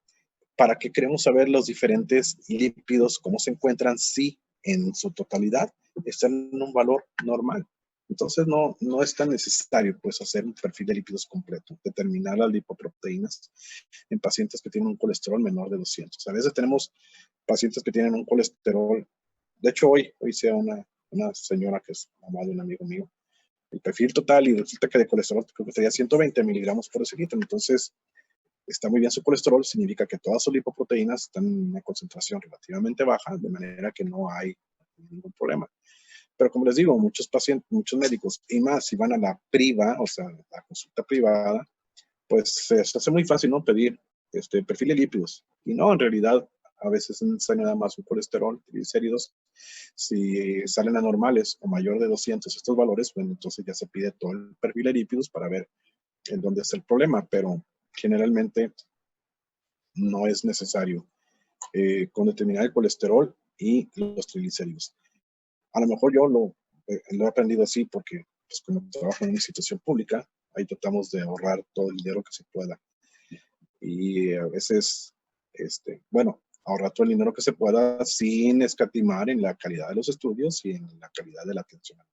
[SPEAKER 1] ¿para qué queremos saber los diferentes lípidos, cómo se encuentran si en su totalidad están en un valor normal? Entonces no es tan necesario pues hacer un perfil de lípidos completo, determinar las lipoproteínas en pacientes que tienen un colesterol menor de 200. A veces tenemos pacientes que tienen un colesterol, de hecho hoy sea una señora que es mamá de un amigo mío, el perfil total y resulta que de colesterol creo que sería 120 miligramos por decilitro. Entonces está muy bien su colesterol, significa que todas sus lipoproteínas están en una concentración relativamente baja, de manera que no hay ningún problema. Pero como les digo, muchos pacientes, muchos médicos, y más si van a la priva, o sea, la consulta privada, pues se hace muy fácil, ¿no? Pedir perfil de lípidos. Y no, en realidad, a veces es necesario nada más un colesterol, triglicéridos. Si salen anormales o mayor de 200 estos valores, bueno, entonces ya se pide todo el perfil de lípidos para ver en dónde está el problema, pero generalmente no es necesario con determinar el colesterol y los triglicéridos. A lo mejor yo lo he aprendido así porque, pues, como trabajo en una institución pública, ahí tratamos de ahorrar todo el dinero que se pueda. Y a veces, bueno, ahorrar todo el dinero que se pueda sin escatimar en la calidad de los estudios y en la calidad de la atención al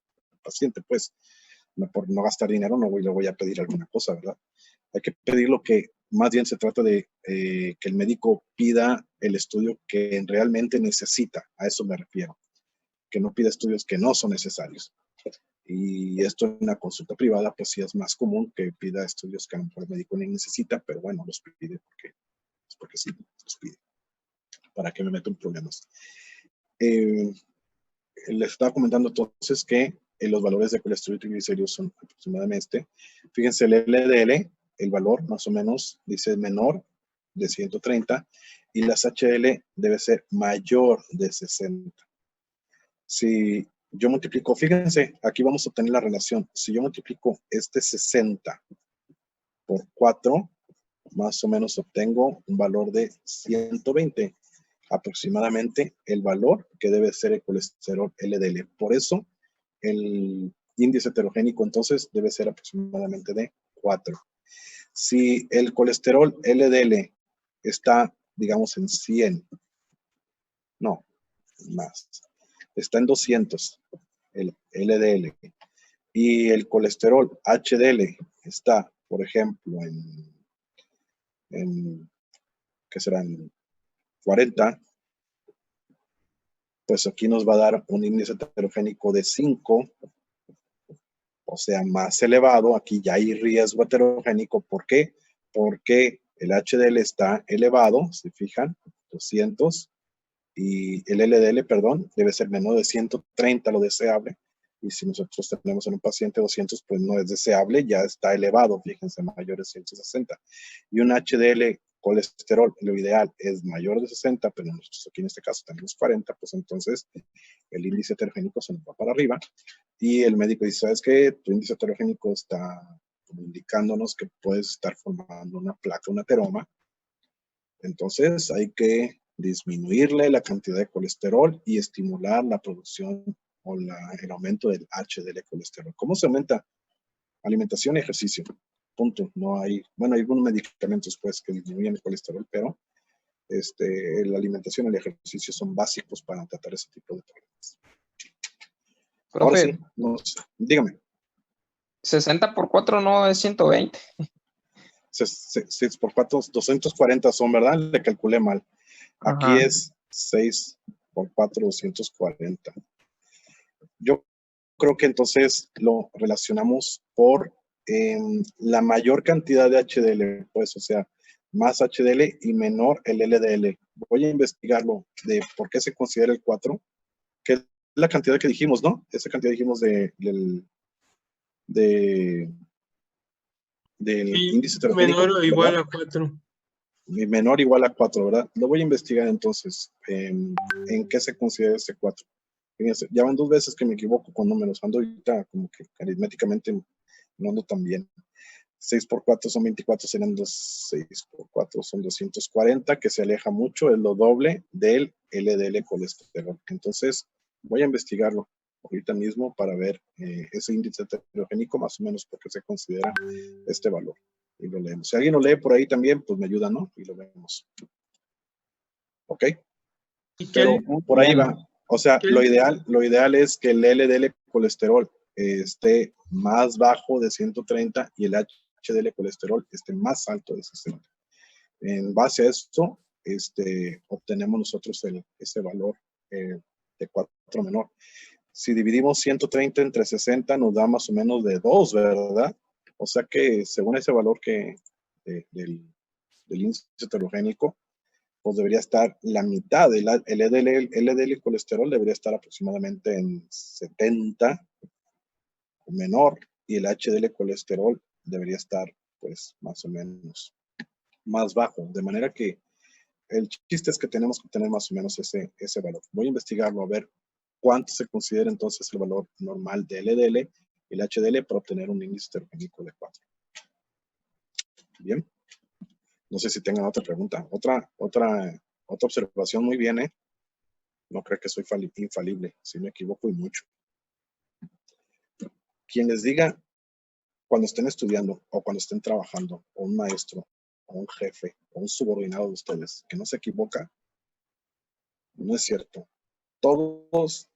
[SPEAKER 1] paciente. Pues, por no gastar dinero no le voy a pedir alguna cosa, ¿verdad? Hay que pedir lo que más bien se trata de que el médico pida el estudio que realmente necesita. A eso me refiero. Que no pida estudios que no son necesarios. Y esto en una consulta privada, pues sí es más común que pida estudios que a lo mejor el médico ni necesita, pero bueno, los pide porque sí, los pide. ¿Para qué me meto en problemas? Les estaba comentando entonces que los valores de colesterol y triglicéridos son aproximadamente, fíjense, el LDL, el valor más o menos dice menor de 130 y las HDL debe ser mayor de 60. Si yo multiplico, fíjense, aquí vamos a obtener la relación. Si yo multiplico 60 por 4, más o menos obtengo un valor de 120, aproximadamente el valor que debe ser el colesterol LDL. Por eso, el índice heterogénico entonces debe ser aproximadamente de 4. Si el colesterol LDL está, digamos, en 100, no, más, está en 200, el LDL, y el colesterol HDL está, por ejemplo, ¿qué serán? 40, pues aquí nos va a dar un índice heterogénico de 5, o sea, más elevado, aquí ya hay riesgo heterogénico. ¿Por qué? Porque el HDL está elevado, se fijan, 200, y el LDL, perdón, debe ser menor de 130 lo deseable. Y si nosotros tenemos en un paciente 200, pues no es deseable, ya está elevado, fíjense, mayor de 160. Y un HDL colesterol, lo ideal es mayor de 60, pero nosotros aquí en este caso tenemos 40, pues entonces el índice heterogénico se nos va para arriba. Y el médico dice, ¿sabes qué? Tu índice heterogénico está indicándonos que puedes estar formando una placa, un ateroma. Entonces hay que disminuirle la cantidad de colesterol y estimular la producción o el aumento del HDL colesterol. ¿Cómo se aumenta? Alimentación y ejercicio. Punto. No hay, bueno, hay algunos medicamentos pues que disminuyen el colesterol, pero la alimentación y el ejercicio son básicos para tratar ese tipo de problemas. Ahora
[SPEAKER 5] Profe,
[SPEAKER 1] sí, no sé, dígame.
[SPEAKER 5] 60 por 4 no es 120.
[SPEAKER 1] 6 por 4, 240 son, ¿verdad? Le calculé mal. Aquí
[SPEAKER 5] Ajá.
[SPEAKER 1] es 6 por 4, 240. Yo creo que entonces lo relacionamos por la mayor cantidad de HDL, pues, o sea, más HDL y menor el LDL. Voy a investigarlo de por qué se considera el 4, que es la cantidad que dijimos, ¿no? Esa cantidad dijimos del
[SPEAKER 2] Sí,
[SPEAKER 1] índice heterogénico,
[SPEAKER 2] menor o igual
[SPEAKER 1] ¿verdad?
[SPEAKER 2] a 4.
[SPEAKER 1] Menor igual a 4, ¿verdad? Lo voy a investigar entonces en qué se considera ese 4. Fíjense, ya van 2 veces que me equivoco con números, ando ahorita como que aritméticamente no ando tan bien. 6 por 4 son 24, serán 6 por 4 son 240, que se aleja mucho, es lo doble del LDL colesterol. Entonces, voy a investigarlo ahorita mismo para ver ese índice heterogénico, más o menos porque se considera este valor. Y lo leemos. Si alguien lo lee por ahí también, pues me ayuda, ¿no? Y lo vemos. ¿Ok?
[SPEAKER 2] ¿Y
[SPEAKER 1] Pero por ahí va. O sea,
[SPEAKER 2] qué-
[SPEAKER 1] lo ideal es que el LDL colesterol esté más bajo de 130 y el HDL colesterol esté más alto de 60. En base a esto, obtenemos nosotros ese valor de 4 menor. Si dividimos 130 entre 60, nos da más o menos de 2, ¿verdad? O sea que según ese valor del índice heterogénico, pues debería estar la mitad. El LDL colesterol debería estar aproximadamente en 70 o menor, y el HDL colesterol debería estar pues más o menos más bajo, de manera que el chiste es que tenemos que tener más o menos ese valor. Voy a investigarlo a ver cuánto se considera entonces el valor normal del LDL y el HDL para obtener un índice heterogénico de 4. Bien. No sé si tengan otra pregunta. Otra observación, muy bien, ¿eh? No creo que soy infalible, si me equivoco y mucho. Quien les diga cuando estén estudiando o cuando estén trabajando, o un maestro, o un jefe, o un subordinado de ustedes, que no se equivoca, no es cierto. Todos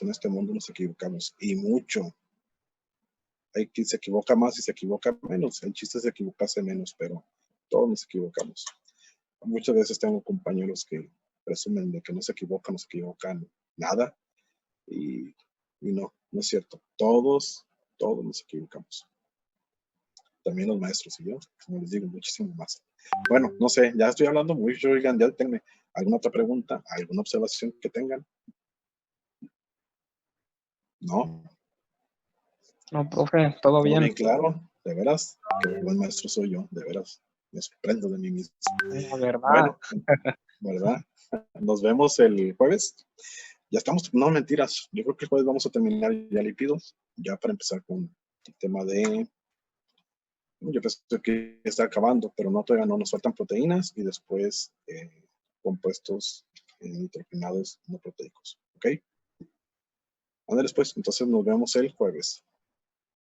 [SPEAKER 1] en este mundo nos equivocamos, y mucho. Hay quien se equivoca más y se equivoca menos. El chiste es equivocarse menos, pero todos nos equivocamos. Muchas veces tengo compañeros que presumen de que no se equivocan nada, y no es cierto. Todos nos equivocamos. También los maestros y yo, como les digo, muchísimo más. Bueno, no sé, ya estoy hablando mucho, oigan, ya tengan alguna otra pregunta, alguna observación que tengan. ¿No?
[SPEAKER 5] No, profe, todo bien.
[SPEAKER 1] Bien claro, de veras, qué buen maestro soy yo, de veras, me sorprendo de mí mismo.
[SPEAKER 5] La verdad.
[SPEAKER 1] Bueno, ¿verdad? Nos vemos el jueves. Ya estamos, no mentiras, yo creo que el jueves vamos a terminar ya lípidos, ya para empezar con el tema yo pensé que está acabando, pero no, todavía no, nos faltan proteínas y después compuestos nitrogenados no proteicos, ¿ok? Ándale, pues, entonces nos vemos el jueves.